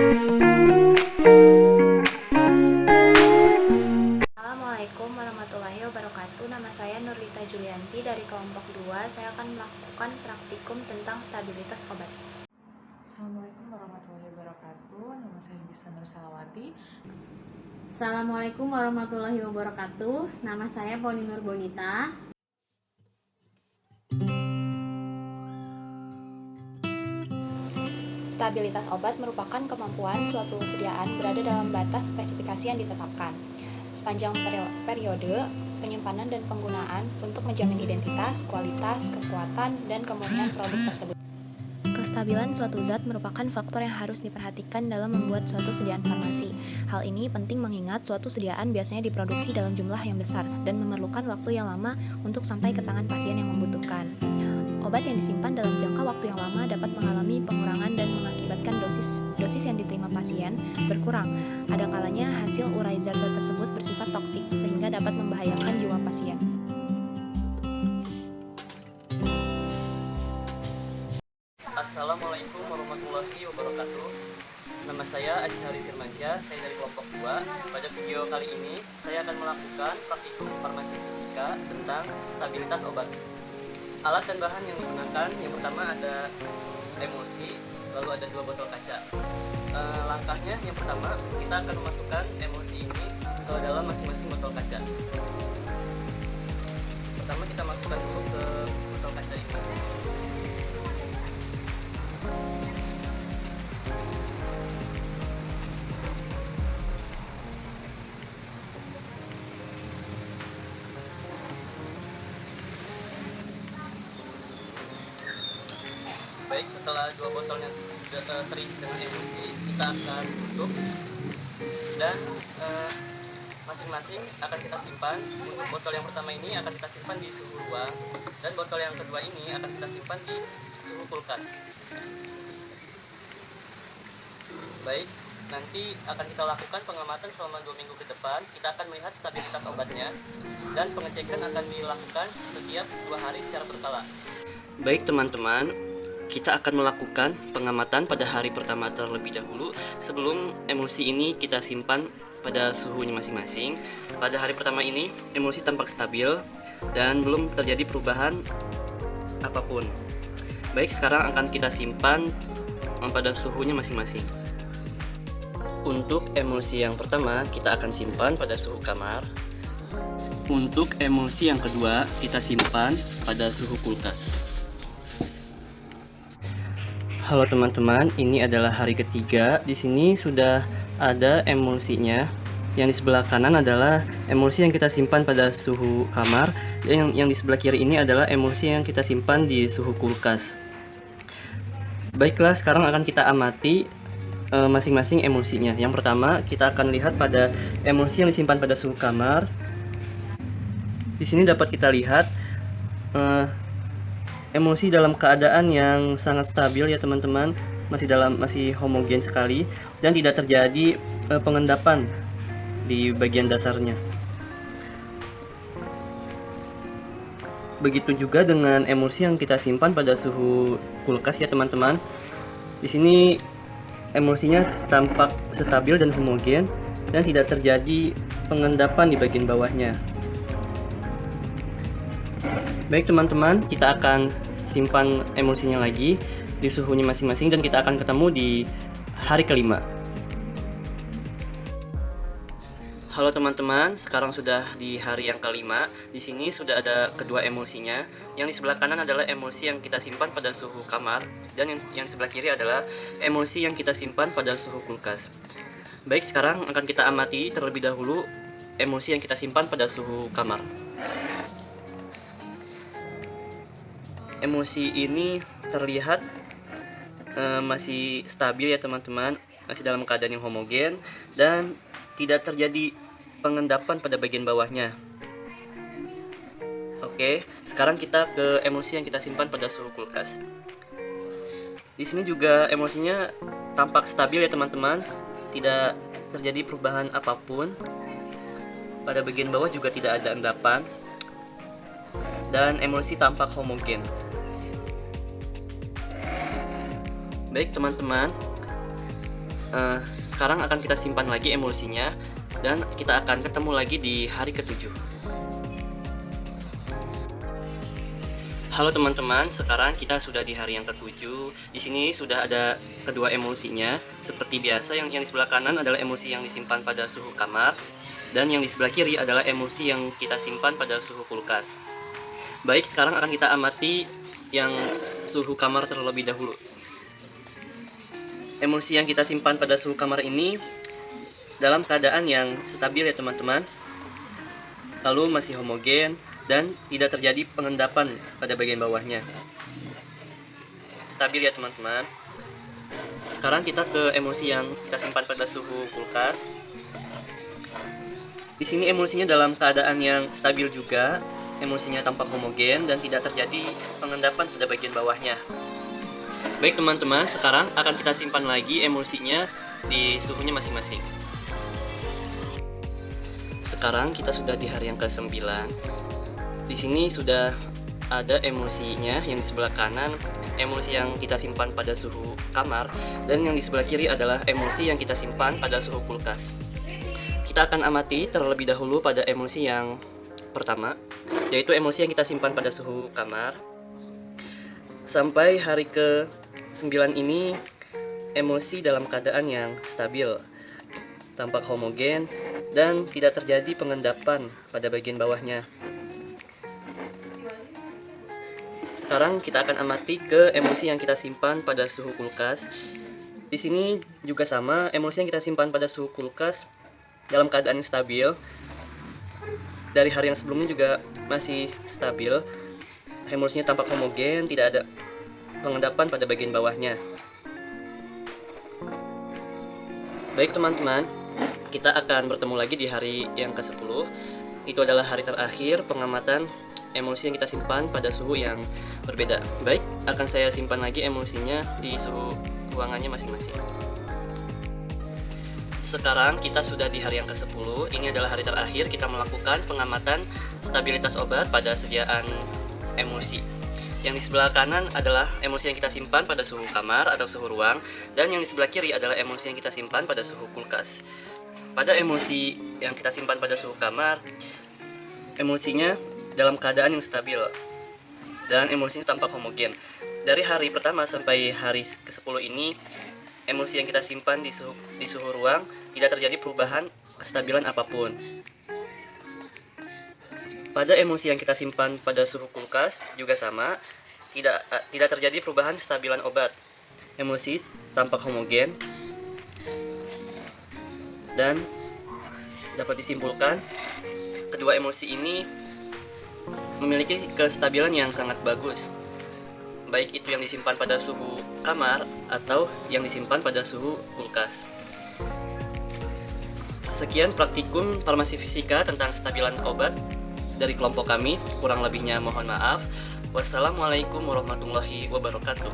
Assalamualaikum warahmatullahi wabarakatuh. Nama saya Nurlita Julianti dari kelompok 2. Saya akan melakukan praktikum tentang stabilitas obat. Assalamualaikum warahmatullahi wabarakatuh. Nama saya Bisa Nursalawati. Assalamualaikum warahmatullahi wabarakatuh. Nama saya Poni Nur Bonita. Stabilitas obat merupakan kemampuan suatu sediaan berada dalam batas spesifikasi yang ditetapkan sepanjang periode penyimpanan dan penggunaan untuk menjamin identitas, kualitas, kekuatan, dan kemurnian produk tersebut. Kestabilan suatu zat merupakan faktor yang harus diperhatikan dalam membuat suatu sediaan farmasi. Hal ini penting mengingat suatu sediaan biasanya diproduksi dalam jumlah yang besar dan memerlukan waktu yang lama untuk sampai ke tangan pasien yang membutuhkan. Obat yang disimpan dalam jangka waktu yang lama dapat mengalami pengurangan dan mengakibatkan dosis yang diterima pasien berkurang. Ada kalanya hasil urai zat-zat tersebut bersifat toksik sehingga dapat membahayakan jiwa pasien. Assalamualaikum warahmatullahi wabarakatuh. Nama saya Ajhari Firmansyah, saya dari kelompok 2. Pada video kali ini, saya akan melakukan praktikum farmasi fisika tentang stabilitas obat. Alat dan bahan yang digunakan, yang pertama ada emulsi, lalu ada 2 botol kaca. Langkahnya yang pertama, kita akan memasukkan emulsi ini ke dalam masing-masing botol kaca. Pertama kita masukkan dulu ke botol kaca ini. Baik, setelah 2 botolnya terisi dengan emulsi, kita akan tutup dan masing-masing akan kita simpan. Untuk botol yang pertama ini akan kita simpan di suhu ruang, dan botol yang kedua ini akan kita simpan di suhu kulkas. Baik, nanti akan kita lakukan pengamatan selama 2 minggu ke depan. Kita akan melihat stabilitas obatnya, dan pengecekan akan dilakukan setiap 2 hari secara berkala. Baik teman-teman, kita akan melakukan pengamatan pada hari pertama terlebih dahulu sebelum emulsi ini kita simpan pada suhunya masing-masing. Pada hari pertama ini emulsi tampak stabil dan belum terjadi perubahan apapun. Baik, sekarang akan kita simpan pada suhunya masing-masing. Untuk emulsi yang pertama kita akan simpan pada suhu kamar. Untuk emulsi yang kedua kita simpan pada suhu kulkas. Halo teman-teman, ini adalah hari ketiga. Di sini sudah ada emulsinya. Yang di sebelah kanan adalah emulsi yang kita simpan pada suhu kamar, dan yang di sebelah kiri ini adalah emulsi yang kita simpan di suhu kulkas. Baiklah, sekarang akan kita amati masing-masing emulsinya. Yang pertama, kita akan lihat pada emulsi yang disimpan pada suhu kamar. Di sini dapat kita lihat emulsi dalam keadaan yang sangat stabil ya teman-teman, masih homogen sekali dan tidak terjadi pengendapan di bagian dasarnya. Begitu juga dengan emulsi yang kita simpan pada suhu kulkas ya teman-teman. Di sini emulsinya tampak stabil dan homogen dan tidak terjadi pengendapan di bagian bawahnya. Baik teman-teman, kita akan simpan emulsinya lagi di suhunya masing-masing dan kita akan ketemu di hari kelima. Halo teman-teman, sekarang sudah di hari yang kelima. Di sini sudah ada kedua emulsinya. Yang di sebelah kanan adalah emulsi yang kita simpan pada suhu kamar, dan yang sebelah kiri adalah emulsi yang kita simpan pada suhu kulkas. Baik, sekarang akan kita amati terlebih dahulu emulsi yang kita simpan pada suhu kamar. Emulsi ini terlihat masih stabil ya teman-teman, masih dalam keadaan yang homogen dan tidak terjadi pengendapan pada bagian bawahnya. Oke, sekarang kita ke emulsi yang kita simpan pada suhu kulkas. Di sini juga emulsinya tampak stabil ya teman-teman, tidak terjadi perubahan apapun. Pada bagian bawah juga tidak ada endapan dan emulsi tampak homogen. Baik teman-teman, Sekarang akan kita simpan lagi emulsinya dan kita akan ketemu lagi di hari ke-7. Halo teman-teman, sekarang kita sudah di hari yang ke-7. Di sini sudah ada kedua emulsinya. Seperti biasa, yang di sebelah kanan adalah emulsi yang disimpan pada suhu kamar, dan yang di sebelah kiri adalah emulsi yang kita simpan pada suhu kulkas. Baik, sekarang akan kita amati yang suhu kamar terlebih dahulu. Emulsi yang kita simpan pada suhu kamar ini dalam keadaan yang stabil ya teman-teman, lalu masih homogen dan tidak terjadi pengendapan pada bagian bawahnya. Stabil ya teman-teman. Sekarang kita ke emulsi yang kita simpan pada suhu kulkas. Di sini emulsinya dalam keadaan yang stabil juga, emulsinya tampak homogen dan tidak terjadi pengendapan pada bagian bawahnya. Baik teman-teman, sekarang akan kita simpan lagi emulsinya di suhunya masing-masing. Sekarang kita sudah di hari yang ke-9. Di sini sudah ada emulsinya, yang di sebelah kanan emulsi yang kita simpan pada suhu kamar, dan yang di sebelah kiri adalah emulsi yang kita simpan pada suhu kulkas. Kita akan amati terlebih dahulu pada emulsi yang pertama, yaitu emulsi yang kita simpan pada suhu kamar. Sampai hari ke-9 ini emulsi dalam keadaan yang stabil, tampak homogen dan tidak terjadi pengendapan pada bagian bawahnya. Sekarang kita akan amati ke emulsi yang kita simpan pada suhu kulkas. Di sini juga sama, emulsi yang kita simpan pada suhu kulkas dalam keadaan yang stabil. Dari hari yang sebelumnya juga masih stabil. Emulsinya tampak homogen, tidak ada pengendapan pada bagian bawahnya. Baik teman-teman, kita akan bertemu lagi di hari yang ke-10. Itu adalah hari terakhir pengamatan emulsi yang kita simpan pada suhu yang berbeda. Baik, akan saya simpan lagi emulsinya di suhu ruangannya masing-masing. Sekarang kita sudah di hari yang ke-10. Ini adalah hari terakhir kita melakukan pengamatan stabilitas obat pada sediaan emulsi. Yang di sebelah kanan adalah emulsi yang kita simpan pada suhu kamar atau suhu ruang, dan yang di sebelah kiri adalah emulsi yang kita simpan pada suhu kulkas. Pada emulsi yang kita simpan pada suhu kamar, emulsinya dalam keadaan yang stabil dan emulsinya tampak homogen. Dari hari pertama sampai hari ke-10 ini, emulsi yang kita simpan di suhu ruang tidak terjadi perubahan kestabilan apapun. Pada emulsi yang kita simpan pada suhu kulkas juga sama, tidak terjadi perubahan kestabilan obat. Emulsi tampak homogen dan dapat disimpulkan kedua emulsi ini memiliki kestabilan yang sangat bagus, baik itu yang disimpan pada suhu kamar atau yang disimpan pada suhu kulkas. Sekian praktikum farmasi fisika tentang stabilan obat dari kelompok kami. Kurang lebihnya mohon maaf. Wassalamualaikum warahmatullahi wabarakatuh.